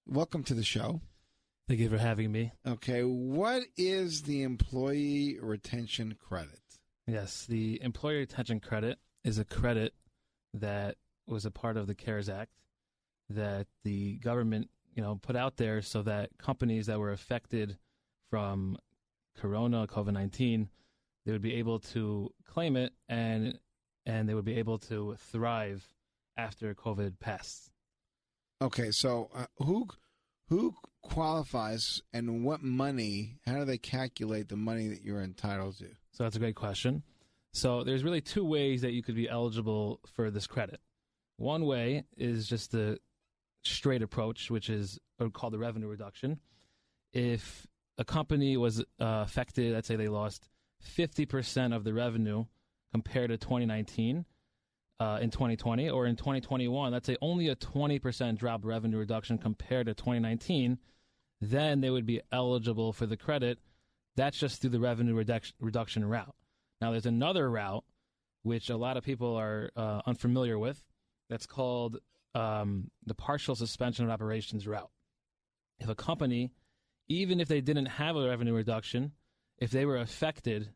welcome to the show. Thank you for having me. Okay, what is the Employee Retention Credit? Yes, the Employee Retention Credit is a credit that was a part of the CARES Act that the government, put out there so that companies that were affected from COVID-19, they would be able to claim it and they would be able to thrive after COVID passed. Okay, so who qualifies and what money, how do they calculate the money that you're entitled to? So that's a great question. So there's really two ways that you could be eligible for this credit. One way is just the straight approach, which is called the revenue reduction. If a company was affected, let's say they lost 50% of the revenue compared to 2019 in 2020, or in 2021, let's say only a 20% drop revenue reduction compared to 2019, then they would be eligible for the credit. That's just through the revenue reduction route. Now, there's another route, which a lot of people are unfamiliar with. That's called the partial suspension of operations route. If a company, even if they didn't have a revenue reduction, if they were affected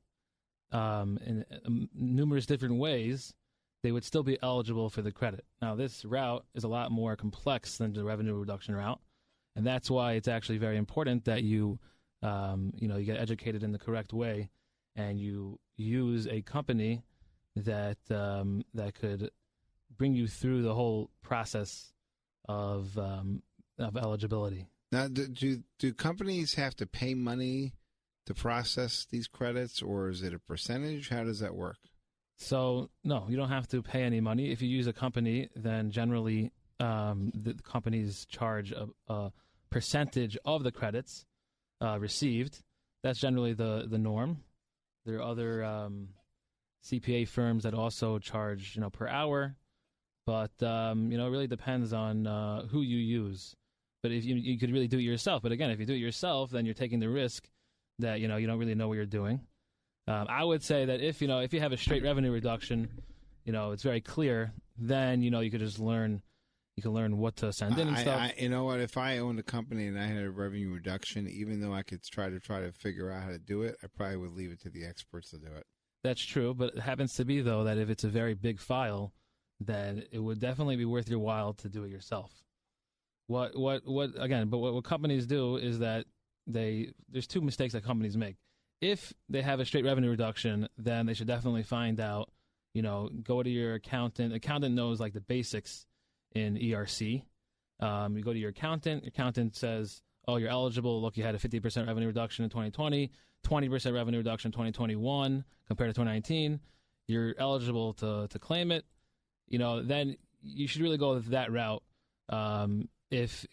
in numerous different ways, they would still be eligible for the credit. Now, this route is a lot more complex than the revenue reduction route, and that's why it's actually very important that you get educated in the correct way, and you use a company that could bring you through the whole process of eligibility. Now, do companies have to pay money to process these credits, or is it a percentage? How does that work? So, no, you don't have to pay any money. If you use a company, then generally the companies charge a percentage of the credits received. That's generally the norm. There are other CPA firms that also charge, per hour, but it really depends on who you use. But if you could really do it yourself. But again, if you do it yourself, then you're taking the risk that you don't really know what you're doing. I would say that if you have a straight revenue reduction, it's very clear. Then you could just learn. You can learn what to send in and stuff. You know what? If I owned a company and I had a revenue reduction, even though I could try to figure out how to do it, I probably would leave it to the experts to do it. That's true, but it happens to be though that if it's a very big file, then it would definitely be worth your while to do it yourself. What companies do is that there's two mistakes that companies make. If they have a straight revenue reduction, then they should definitely find out, go to your accountant. Accountant knows like the basics in ERC. You go to your accountant says, oh, you're eligible. Look, you had a 50% revenue reduction in 2020, 20% revenue reduction in 2021 compared to 2019. You're eligible to claim it. Then you should really go that route. If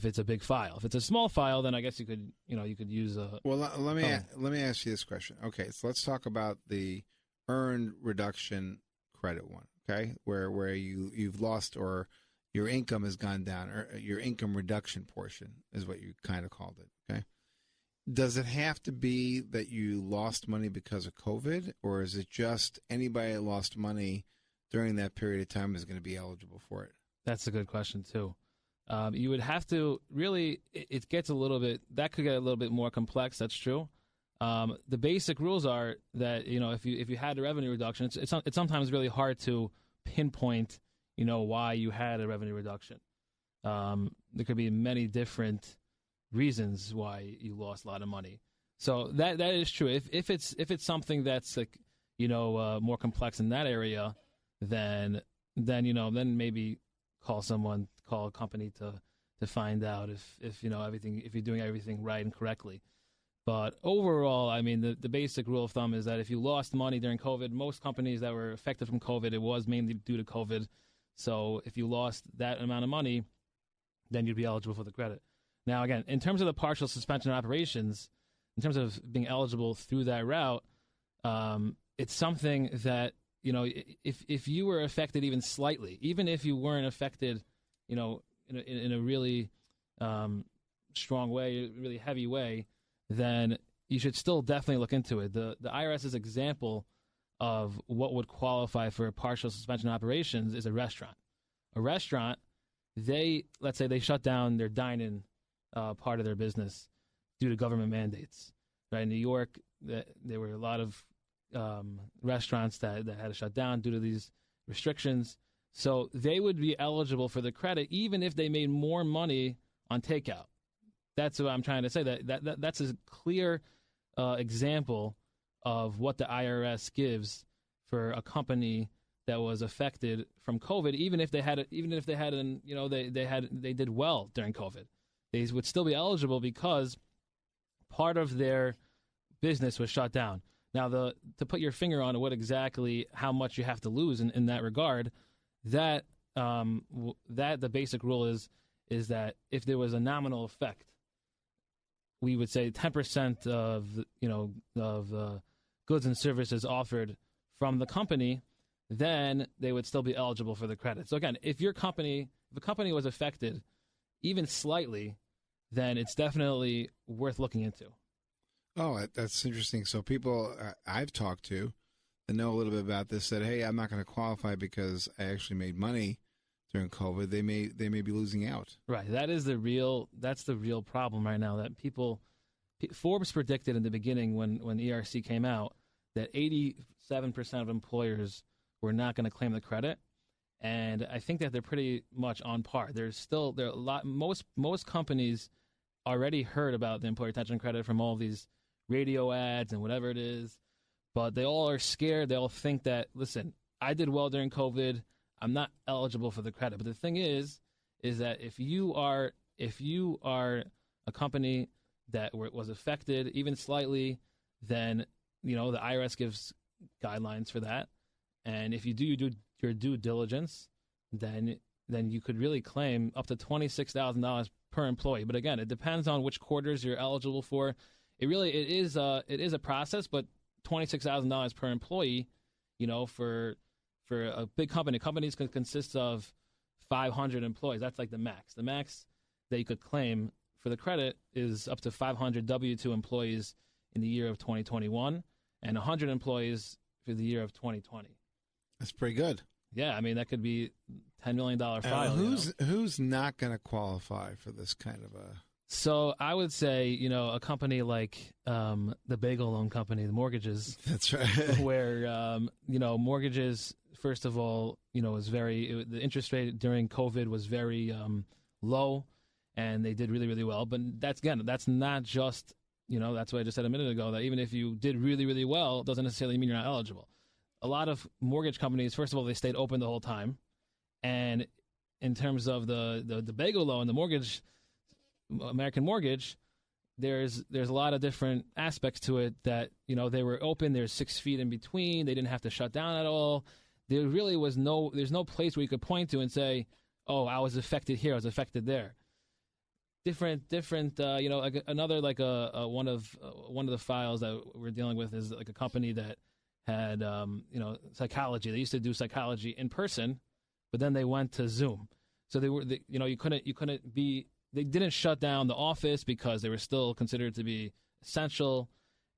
it's a big file. If it's a small file, then I guess you could use a. Well, let me ask you this question. Okay, so let's talk about the earned reduction credit one. Okay, where you've lost or your income has gone down, or your income reduction portion is what you kind of called it. Okay, does it have to be that you lost money because of COVID, or is it just anybody that lost money during that period of time is going to be eligible for it? That's a good question too. You would have to really. It gets a little bit. That could get a little bit more complex. That's true. The basic rules are that if you had a revenue reduction, it's sometimes really hard to pinpoint why you had a revenue reduction. There could be many different reasons why you lost a lot of money. So that is true. If it's something that's like more complex in that area, then maybe call a company to find out if you're doing everything right and correctly. But overall, I mean, the basic rule of thumb is that if you lost money during COVID, most companies that were affected from COVID, it was mainly due to COVID. So if you lost that amount of money, then you'd be eligible for the credit. Now, again, in terms of the partial suspension of operations, in terms of being eligible through that route, it's something that, if you were affected even slightly, even if you weren't affected, in a really strong way, really heavy way, then you should still definitely look into it. The IRS's example of what would qualify for a partial suspension of operations is a restaurant. A restaurant, let's say they shut down their dine-in part of their business due to government mandates. Right, in New York, there were a lot of restaurants that had to shut down due to these restrictions. So they would be eligible for the credit even if they made more money on takeout. That's what I'm trying to say. That's a clear example of what the IRS gives for a company that was affected from COVID. Even if they did well during COVID, they would still be eligible because part of their business was shut down. Now, to put your finger on how much you have to lose in that regard, that the basic rule is that if there was a nominal effect, we would say 10% of goods and services offered from the company, then they would still be eligible for the credit. So again, if a company was affected even slightly, then it's definitely worth looking into. Oh, that's interesting. So people I've talked to that know a little bit about this said, hey, I'm not going to qualify because I actually made money during COVID. They may be losing out. Right. That's the real problem right now, that Forbes predicted in the beginning when ERC came out that 87% of employers were not going to claim the credit. And I think that they're pretty much on par. Most companies already heard about the employee retention credit from all these radio ads and whatever it is, but they all are scared. They all think that, listen, I did well during COVID, I'm not eligible for the credit. But the thing is that if you are a company that was affected even slightly, then the IRS gives guidelines for that, and if you do your due diligence, then you could really claim up to $26,000 per employee. But again, it depends on which quarters you're eligible for. It is a process, but $26,000 per employee, for a big company. Companies can consist of 500 employees. That's like the max. The max that you could claim for the credit is up to 500 W-2 employees in the year of 2021 and 100 employees for the year of 2020. That's pretty good. Yeah, I mean, that could be $10 million file. Who's not going to qualify for this kind of a... So I would say, a company like the Bagel Loan Company, the mortgages. That's right. Where, mortgages, first of all, the interest rate during COVID was very low, and they did really, really well. But that's not just, that's what I just said a minute ago, that even if you did really, really well, it doesn't necessarily mean you're not eligible. A lot of mortgage companies, first of all, they stayed open the whole time. And in terms of the Bagel Loan, the mortgage, American Mortgage, there's a lot of different aspects to it that, they were open. There's 6 feet in between. They didn't have to shut down at all. There really there's no place where you could point to and say, oh, I was affected here, I was affected there. Different, another, like one of the files that we're dealing with is like a company that had, psychology. They used to do psychology in person, but then they went to Zoom. So they didn't shut down the office because they were still considered to be essential.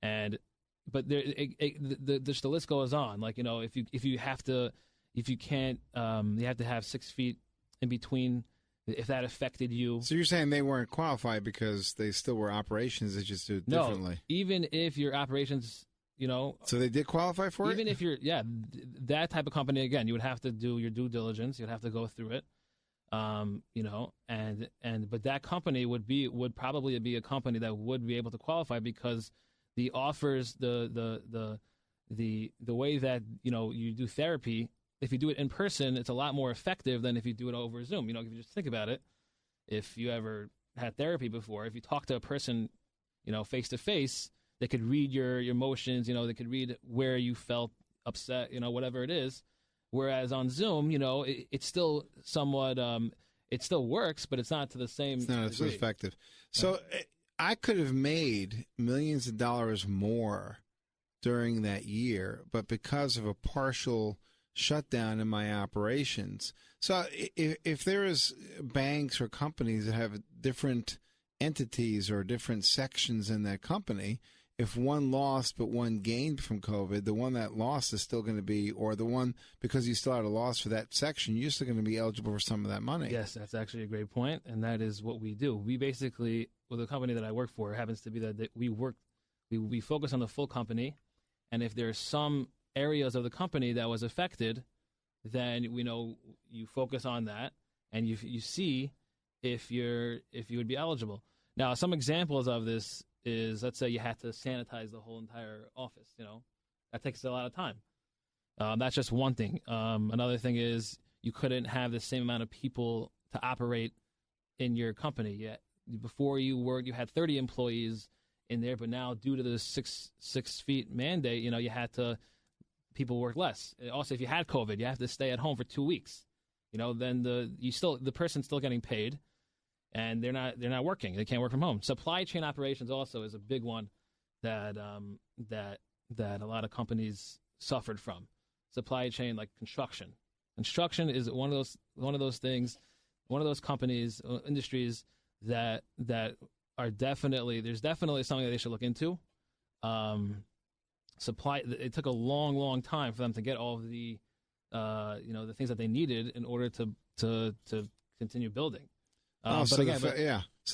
But the list goes on. Like, if you can't, you have to have 6 feet in between if that affected you. So you're saying they weren't qualified because they still were operations, they just do it differently. No, even if your operations, So they did qualify for even if you're, that type of company, again, you would have to do your due diligence. You'd have to go through it. But that company would probably be a company that would be able to qualify because the offers, the way that, you do therapy, if you do it in person, it's a lot more effective than if you do it over Zoom. If you just think about it, if you ever had therapy before, if you talk to a person, face to face, they could read your emotions, they could read where you felt upset, whatever it is. Whereas on Zoom, it's still somewhat, it still works, but it's not to the same degree. It's not as effective. So I could have made millions of dollars more during that year, but because of a partial shutdown in my operations. So if there is banks or companies that have different entities or different sections in that company, if one lost but one gained from COVID, the one that lost is still going to be, or the one, because you still had a loss for that section, you're still going to be eligible for some of that money. Yes, that's actually a great point, and that is what we do. We basically, with the company that I work for, happens to be that we focus on the full company, and if there's some areas of the company that was affected, then we know you focus on that, and you see if you would be eligible. Now, some examples of this is, let's say you had to sanitize the whole entire office. That takes a lot of time. That's just one thing. Another thing is you couldn't have the same amount of people to operate in your company yet. Before you had 30 employees in there, but now due to the 6 feet mandate, you had to people work less. Also, if you had COVID, you have to stay at home for 2 weeks. Then the person's still getting paid, and they're not working. They can't work from home. Supply chain operations also is a big one that a lot of companies suffered from. Supply chain, like construction. Construction is one of those things, one of those companies, industries that are there's definitely something that they should look into. It took a long time for them to get all of the the things that they needed in order to continue building. So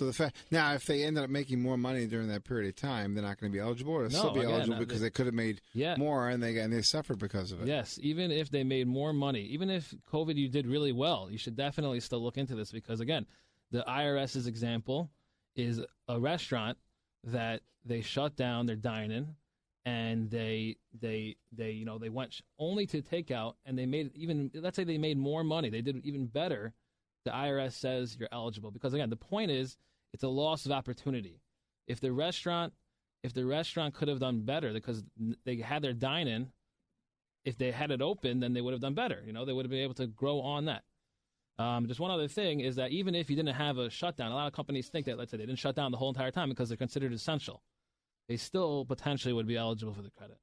the fact now, if they ended up making more money during that period of time, they're not going to be eligible, or they'll still be eligible because they could have made more, and they suffered because of it. Yes, even if they made more money, even if COVID you did really well, you should definitely still look into this, because again, the IRS's example is a restaurant that they shut down their dine-in, and they went only to takeout, and they made let's say they made more money, they did even better. The IRS says you're eligible, because again, the point is it's a loss of opportunity. If the restaurant could have done better because they had their dine-in, if they had it open, then they would have done better. They would have been able to grow on that. Just one other thing is that even if you didn't have a shutdown, a lot of companies think that, let's say they didn't shut down the whole entire time because they're considered essential. They still potentially would be eligible for the credit.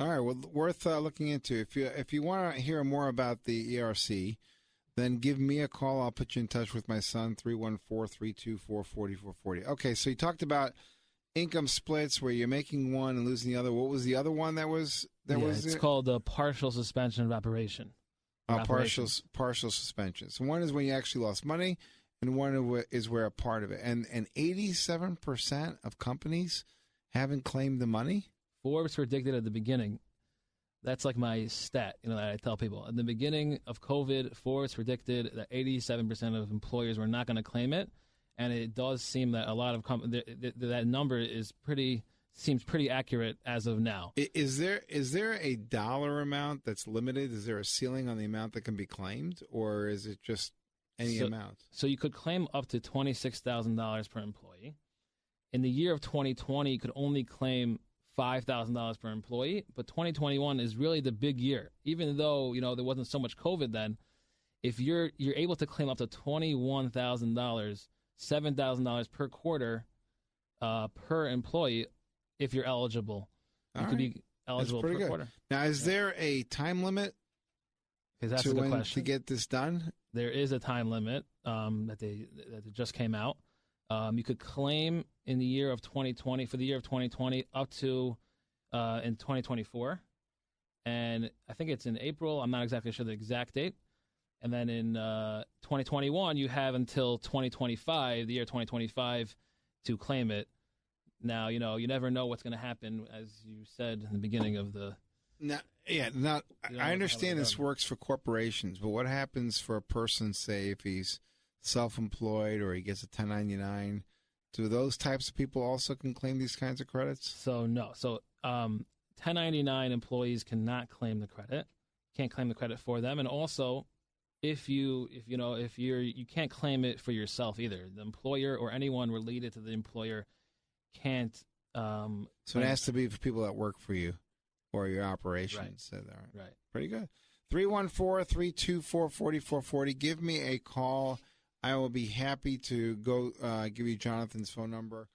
All right, well, worth looking into. If you want to hear more about the ERC, then give me a call. I'll put you in touch with my son, 314-324-4440. Okay, so you talked about income splits where you're making one and losing the other. What was the other one that was? It's called a partial suspension of operation. Partial suspension. So one is when you actually lost money, and one is where a part of it. And 87% of companies haven't claimed the money? Forbes predicted at the beginning. That's like my stat, that I tell people. At the beginning of COVID, Forbes predicted that 87% of employers were not going to claim it, and it does seem that a lot of that number seems pretty accurate as of now. Is there a dollar amount that's limited? Is there a ceiling on the amount that can be claimed, or is it just any amount? So you could claim up to $26,000 per employee. In the year of 2020, you could only claim $5,000 per employee, but 2021 is really the big year. Even though there wasn't so much COVID then, if you're able to claim up to $21,000, $7,000 per quarter per employee, if you're eligible, you could be eligible per quarter. Now, is there a time limit that's a good question. To get this done? There is a time limit that just came out. You could claim in the year of 2020, for the year of 2020, up to in 2024. And I think it's in April. I'm not exactly sure the exact date. And then in 2021, you have until 2025, the year 2025, to claim it. Now, you never know what's going to happen, as you said in the beginning of the... I understand this works for corporations, but what happens for a person, say, if he's self-employed or he gets a 1099? Do those types of people also can claim these kinds of credits? So no. So 1099 employees cannot claim the credit. Can't claim the credit for them. And also, if you can't claim it for yourself either. The employer or anyone related to the employer can't. So it has to be for people that work for you or your operations. Right. Right. Pretty good. 314-324-4440. Give me a call. I will be happy to go give you Jonathan's phone number.